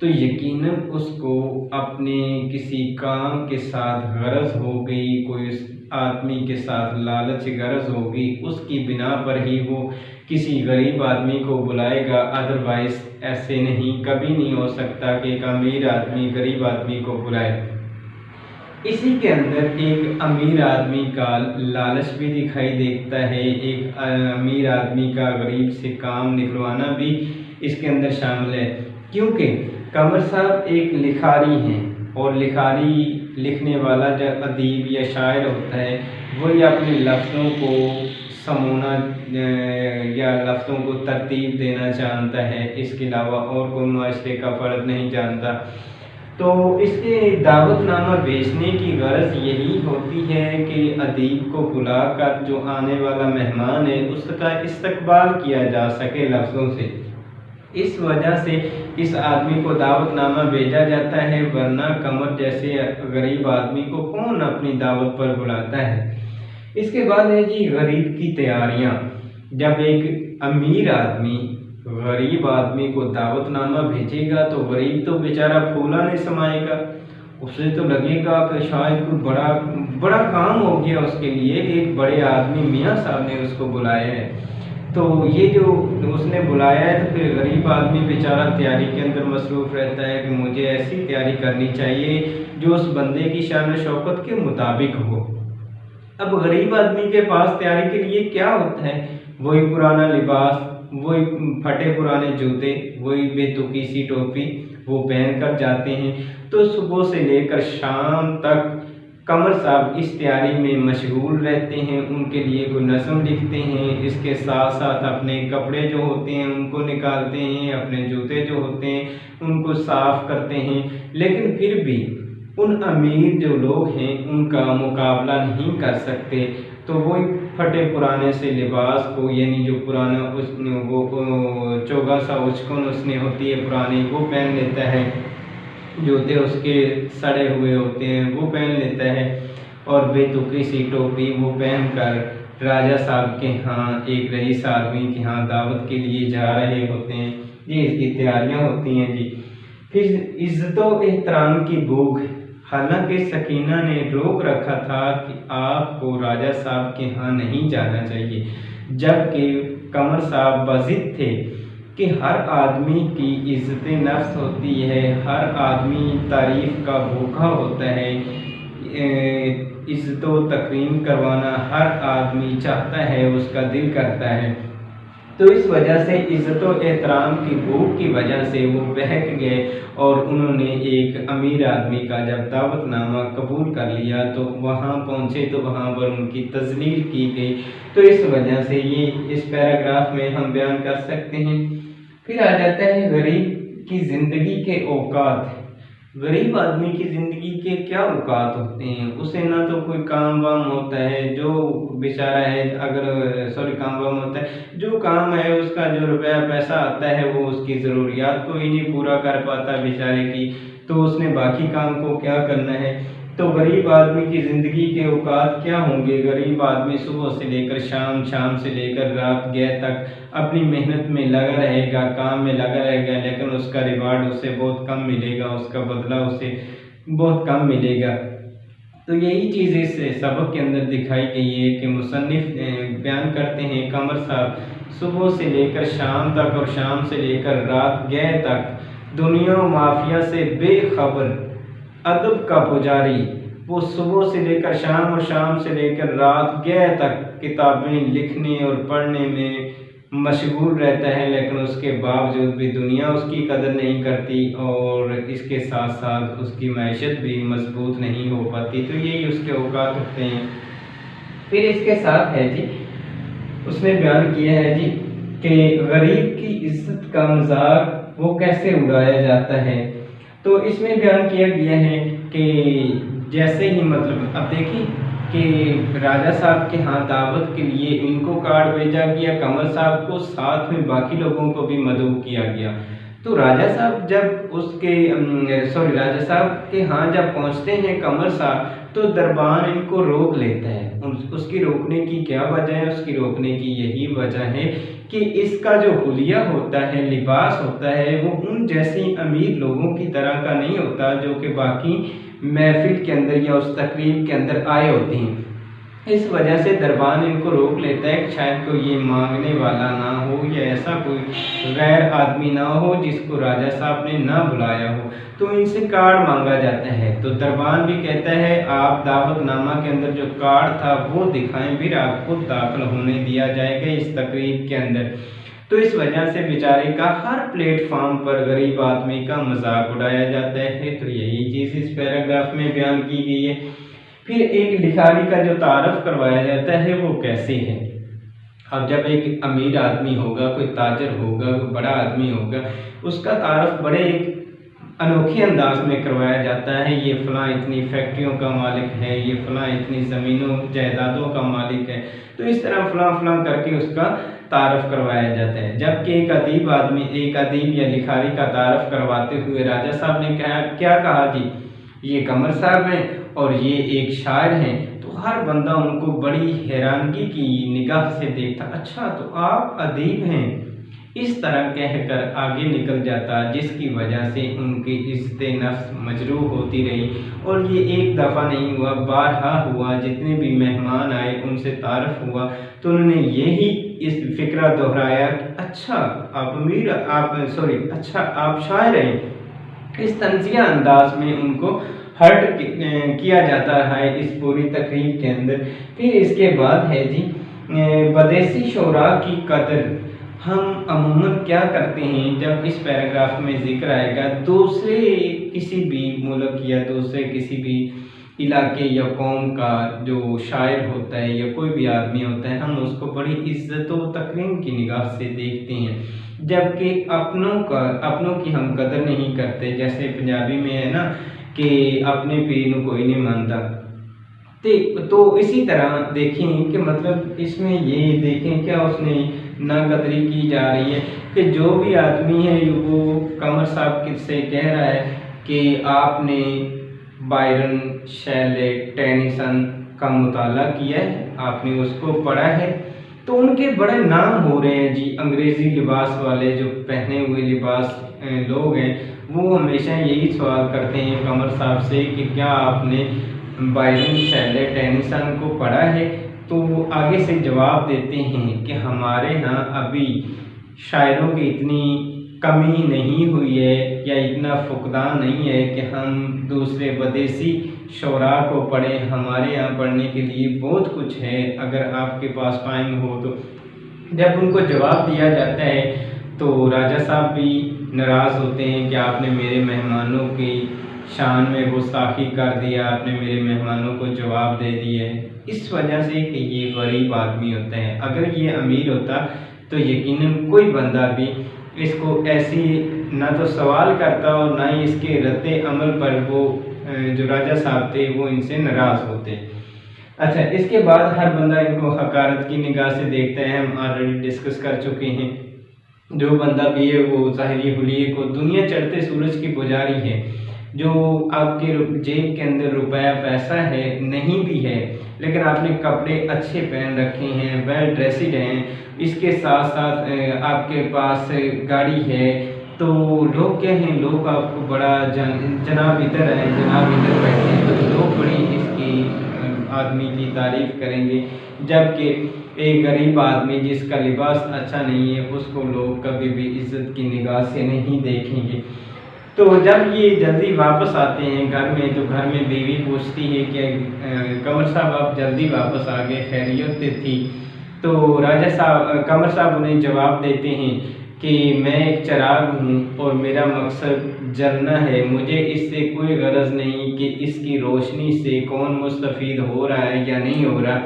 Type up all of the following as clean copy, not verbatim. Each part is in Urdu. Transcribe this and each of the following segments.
تو یقیناً اس کو اپنے کسی کام کے ساتھ غرض ہو گئی، کوئی اس آدمی کے ساتھ لالچ غرض ہوگی، اس کی بنا پر ہی وہ کسی غریب آدمی کو بلائے گا، ادروائز ایسے نہیں، کبھی نہیں ہو سکتا کہ ایک امیر آدمی غریب آدمی کو بلائے۔ اسی کے اندر ایک امیر آدمی کا لالچ بھی دکھائی دیتا ہے، ایک امیر آدمی کا غریب سے کام نکلوانا بھی اس کے اندر شامل ہے، کیونکہ قمر صاحب ایک لکھاری ہیں، اور لکھاری لکھنے والا جب ادیب یا شاعر ہوتا ہے وہی اپنے لفظوں کو سمونا یا لفظوں کو ترتیب دینا جانتا ہے، اس کے علاوہ اور کوئی معاشرے کا فرد نہیں جانتا۔ تو اس کے دعوت نامہ بیچنے کی غرض یہی ہوتی ہے کہ ادیب کو بلا کر جو آنے والا مہمان ہے اس کا استقبال کیا جا سکے لفظوں سے، اس وجہ سے اس آدمی کو دعوت نامہ بھیجا جاتا ہے، ورنہ قمر جیسے غریب آدمی کو کون اپنی دعوت پر بلاتا ہے۔ اس کے بعد ہے جی غریب کی تیاریاں۔ جب ایک امیر آدمی غریب آدمی کو دعوت نامہ بھیجے گا تو غریب تو بیچارہ پھولا نہیں سمائے گا، اسے تو لگے گا کہ شاید کوئی بڑا کام ہو گیا اس کے لیے کہ ایک بڑے آدمی میاں صاحب نے اس کو بلایا ہے، تو یہ جو اس نے بلایا ہے تو پھر غریب آدمی بیچارہ تیاری کے اندر مصروف رہتا ہے کہ مجھے ایسی تیاری کرنی چاہیے جو اس بندے کی شان و شوکت کے مطابق ہو۔ اب غریب آدمی کے پاس تیاری کے لیے کیا ہوتا ہے؟ وہی پرانا لباس، وہی پھٹے پرانے جوتے، وہی بے تکی سی ٹوپی وہ پہن کر جاتے ہیں۔ تو صبح سے لے کر شام تک قمر صاحب اس تیاری میں مشغول رہتے ہیں، ان کے لیے کوئی نظم لکھتے ہیں، اس کے ساتھ ساتھ اپنے کپڑے جو ہوتے ہیں ان کو نکالتے ہیں، اپنے جوتے جو ہوتے ہیں ان کو صاف کرتے ہیں، لیکن پھر بھی ان امیر جو لوگ ہیں ان کا مقابلہ نہیں کر سکتے، تو وہی پھٹے پرانے سے لباس کو، یعنی جو پرانا وہ چوگا سا اچکن اس نے ہوتی ہے پرانی، وہ پہن لیتا ہے، جوتے اس کے سڑے ہوئے ہوتے ہیں وہ پہن لیتا ہے، اور بے تکی سی ٹوپی وہ پہن کر راجہ صاحب کے ہاں ایک رئیس آدمی کے ہاں دعوت کے لیے جا رہے ہوتے ہیں۔ یہ اس کی تیاریاں ہوتی ہیں جی۔ پھر عزت و احترام کی بھوک، حالانکہ سکینہ نے روک رکھا تھا کہ آپ کو راجہ صاحب کے ہاں نہیں جانا چاہیے، جبکہ قمر صاحب بضد تھے کہ ہر آدمی کی عزت نفس ہوتی ہے، ہر آدمی تعریف کا بھوکا ہوتا ہے، عزت و تکریم کروانا ہر آدمی چاہتا ہے، اس کا دل کرتا ہے۔ تو اس وجہ سے عزت و احترام کی بھوک کی وجہ سے وہ بہک گئے، اور انہوں نے ایک امیر آدمی کا جب دعوت نامہ قبول کر لیا تو وہاں پہنچے تو وہاں پر ان کی تذلیل کی گئی۔ تو اس وجہ سے یہ اس پیراگراف میں ہم بیان کر سکتے ہیں۔ پھر آ جاتا ہے غریب کی زندگی کے اوقات۔ غریب آدمی کی زندگی کے کیا اوقات ہوتے ہیں؟ اسے نہ تو کوئی کام وام ہوتا ہے، جو بیچارہ ہے کام وام ہوتا ہے، جو کام ہے اس کا جو روپیہ پیسہ آتا ہے وہ اس کی ضروریات کو ہی نہیں پورا کر پاتا بیچارے کی، تو اس نے باقی کام کو کیا کرنا ہے؟ تو غریب آدمی کی زندگی کے اوقات کیا ہوں گے؟ غریب آدمی صبح سے لے کر شام، شام سے لے کر رات گئے تک اپنی محنت میں لگا رہے گا، کام میں لگا رہے گا، لیکن اس کا ریوارڈ اسے بہت کم ملے گا، اس کا بدلہ اسے بہت کم ملے گا۔ تو یہی چیز اس سبق کے اندر دکھائی گئی ہے کہ مصنف بیان کرتے ہیں قمر صاحب صبح سے لے کر شام تک اور شام سے لے کر رات گئے تک دنیا و مافیا سے بے خبر ادب کا پجاری، وہ صبح سے لے کر شام اور شام سے لے کر رات گئے تک کتابیں لکھنے اور پڑھنے میں مشغول رہتا ہے، لیکن اس کے باوجود بھی دنیا اس کی قدر نہیں کرتی، اور اس کے ساتھ ساتھ اس کی معیشت بھی مضبوط نہیں ہو پاتی۔ تو یہی اس کے اوقات ہوتے ہیں۔ پھر اس کے ساتھ ہے جی اس نے بیان کیا ہے جی کہ غریب کی عزت کا مذاق وہ کیسے اڑایا جاتا ہے۔ تو اس میں بیان کیا گیا ہے کہ جیسے ہی مطلب اب دیکھیں کہ راجہ صاحب کے ہاں دعوت کے لیے ان کو کارڈ بھیجا گیا، قمر صاحب کو، ساتھ میں باقی لوگوں کو بھی مدعو کیا گیا۔ تو راجہ صاحب جب راجہ صاحب کے ہاں جب پہنچتے ہیں قمر صاحب، تو تو دربان ان کو روک لیتا ہے۔ اس کی روکنے کی کیا وجہ ہے؟ اس کی روکنے کی یہی وجہ ہے کہ اس کا جو حلیہ ہوتا ہے، لباس ہوتا ہے، وہ ان جیسے امیر لوگوں کی طرح کا نہیں ہوتا جو کہ باقی محفل کے اندر یا اس تقریب کے اندر آئے ہوتے ہیں۔ اس وجہ سے دربان ان کو روک لیتا ہے کہ شاید کوئی یہ مانگنے والا نہ ہو یا ایسا کوئی غیر آدمی نہ ہو جس کو راجہ صاحب نے نہ بلایا ہو، تو ان سے کارڈ مانگا جاتا ہے۔ تو دربان بھی کہتا ہے آپ دعوت نامہ کے اندر جو کارڈ تھا وہ دکھائیں، پھر آپ کو داخل ہونے دیا جائے گا اس تقریب کے اندر۔ تو اس وجہ سے بیچارے کا ہر پلیٹ فارم پر غریب آدمی کا مذاق اڑایا جاتا ہے۔ تو یہی چیز اس پیراگراف میں بیان کی گئی ہے۔ پھر ایک لکھاری کا جو تعارف کروایا جاتا ہے وہ کیسے ہے؟ اب جب ایک امیر آدمی ہوگا، کوئی تاجر ہوگا، کوئی بڑا آدمی ہوگا، اس کا تعارف بڑے ایک انوکھے انداز میں کروایا جاتا ہے۔ یہ فلاں اتنی فیکٹریوں کا مالک ہے، یہ فلاں اتنی زمینوں جائیدادوں کا مالک ہے، تو اس طرح فلاں فلاں کر کے اس کا تعارف کروایا جاتا ہے۔ جبکہ ایک ادیب یا لکھاری کا تعارف کرواتے ہوئے راجہ صاحب نے کیا کہا جی، یہ قمر صاحب ہیں اور یہ ایک شاعر ہیں، تو ہر بندہ ان کو بڑی حیرانگی کی نگاہ سے دیکھتا، اچھا تو آپ ادیب ہیں، اس طرح کہہ کر آگے نکل جاتا، جس کی وجہ سے ان کی عزت نفس مجروح ہوتی رہی۔ اور یہ ایک دفعہ نہیں ہوا، بارہا ہوا، جتنے بھی مہمان آئے ان سے تعارف ہوا تو انہوں نے یہی اس فکرہ دہرایا کہ اچھا آپ شاعر ہیں۔ اس طنزیہ انداز میں ان کو ہرٹ کیا جاتا ہے اس پوری تقریب کے اندر۔ پھر اس کے بعد ہے جی بدیسی شعراء کی قدر۔ ہم عموماً کیا کرتے ہیں، جب اس پیراگراف میں ذکر آئے گا دوسرے کسی بھی ملک یا دوسرے کسی بھی علاقے یا قوم کا جو شاعر ہوتا ہے یا کوئی بھی آدمی ہوتا ہے، ہم اس کو بڑی عزت و تکریم کی نگاہ سے دیکھتے ہیں، جبکہ اپنوں کی ہم قدر نہیں کرتے۔ جیسے پنجابی میں ہے نا کہ اپنے پیر نو کوئی نہیں مانتا، تو اسی طرح دیکھیں کہ مطلب اس میں یہ دیکھیں کیا اس نے ناقدری کی جا رہی ہے کہ جو بھی آدمی ہے وہ قمر صاحب سے کہہ رہا ہے کہ آپ نے بائرن، شیلے، ٹینیسن کا مطالعہ کیا ہے، آپ نے اس کو پڑھا ہے، تو ان کے بڑے نام ہو رہے ہیں جی۔ انگریزی لباس والے جو پہنے ہوئے لباس لوگ ہیں وہ ہمیشہ یہی سوال کرتے ہیں قمر صاحب سے کہ کیا آپ نے بائرن، شیلے، ٹینیسن کو پڑھا ہے؟ تو وہ آگے سے جواب دیتے ہیں کہ ہمارے ہاں ابھی شاعروں کی اتنی کمی نہیں ہوئی ہے یا اتنا فقدان نہیں ہے کہ ہم دوسرے بدیسی شعراء کو پڑھیں، ہمارے یہاں پڑھنے کے لیے بہت کچھ ہے، اگر آپ کے پاس ٹائم ہو تو۔ جب ان کو جواب دیا جاتا ہے تو راجہ صاحب بھی ناراض ہوتے ہیں کہ آپ نے میرے مہمانوں کی شان میں گستاخی کر دیا، آپ نے میرے مہمانوں کو جواب دے دیے، اس وجہ سے کہ یہ غریب آدمی ہوتا ہے۔ اگر یہ امیر ہوتا تو یقیناً کوئی بندہ بھی اس کو ایسی نہ تو سوال کرتا اور نہ ہی اس کے رد عمل پر وہ جو راجہ صاحب تھے وہ ان سے ناراض ہوتے۔ اچھا، اس کے بعد ہر بندہ ان کو حقارت کی نگاہ سے دیکھتا ہے، ہم آلریڈی ڈسکس کر چکے ہیں۔ جو بندہ بھی ہے وہ ظاہری حلیے کو، دنیا چڑھتے سورج کی پجاری ہے، جو آپ کے جیب کے اندر روپیہ پیسہ ہے نہیں بھی ہے لیکن آپ نے کپڑے اچھے پہن رکھے ہیں، ویل ڈریسڈ ہیں، اس کے ساتھ ساتھ آپ کے پاس گاڑی ہے، تو لوگ کیا ہیں، لوگ آپ کو بڑا جناب ادھر ہیں، جناب ادھر بیٹھے ہیں، تو لوگ بڑی اس کی آدمی کی تعریف کریں گے، جبکہ ایک غریب آدمی جس کا لباس اچھا نہیں ہے اس کو لوگ کبھی بھی عزت کی نگاہ سے نہیں دیکھیں گے۔ تو جب یہ جلدی واپس آتے ہیں گھر میں تو گھر میں بیوی پوچھتی ہے کہ قمر صاحب آپ جلدی واپس آ گئے، خیریت تھی؟ تو قمر صاحب انہیں جواب دیتے ہیں کہ میں ایک چراغ ہوں اور میرا مقصد جلنا ہے، مجھے اس سے کوئی غرض نہیں کہ اس کی روشنی سے کون مستفید ہو رہا ہے یا نہیں ہو رہا،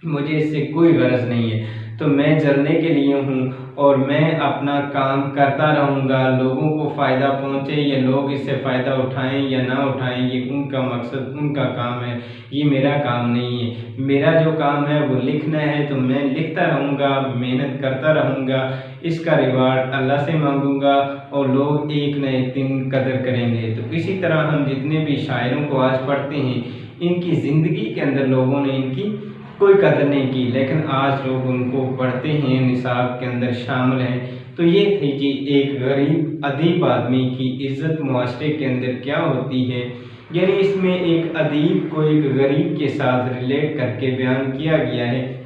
مجھے اس سے کوئی غرض نہیں ہے، تو میں جلنے کے لیے ہوں اور میں اپنا کام کرتا رہوں گا، لوگوں کو فائدہ پہنچے یا لوگ اس سے فائدہ اٹھائیں یا نہ اٹھائیں یہ ان کا مقصد، ان کا کام ہے، یہ میرا کام نہیں ہے۔ میرا جو کام ہے وہ لکھنا ہے، تو میں لکھتا رہوں گا، محنت کرتا رہوں گا، اس کا ریوارڈ اللہ سے مانگوں گا اور لوگ ایک نہ ایک دن قدر کریں گے۔ تو اسی طرح ہم جتنے بھی شاعروں کو آج پڑھتے ہیں ان کی زندگی کے اندر لوگوں نے ان کی کوئی قدر نہیں کی، لیکن آج لوگ ان کو پڑھتے ہیں، نصاب کے اندر شامل ہیں۔ تو یہ تھی کہ ایک غریب ادیب آدمی کی عزت معاشرے کے اندر کیا ہوتی ہے، یعنی اس میں ایک ادیب کو ایک غریب کے ساتھ ریلیٹ کر کے بیان کیا گیا ہے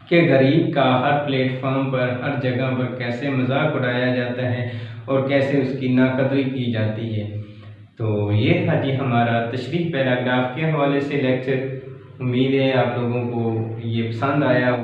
کہ غریب کا ہر پلیٹ فارم پر، ہر جگہ پر کیسے مذاق اڑایا جاتا ہے اور کیسے اس کی ناقدری کی جاتی ہے۔ تو یہ تھا جی ہمارا تشریح پیراگراف کے حوالے سے لیکچر۔ امید ہے آپ لوگوں کو یہ پسند آیا۔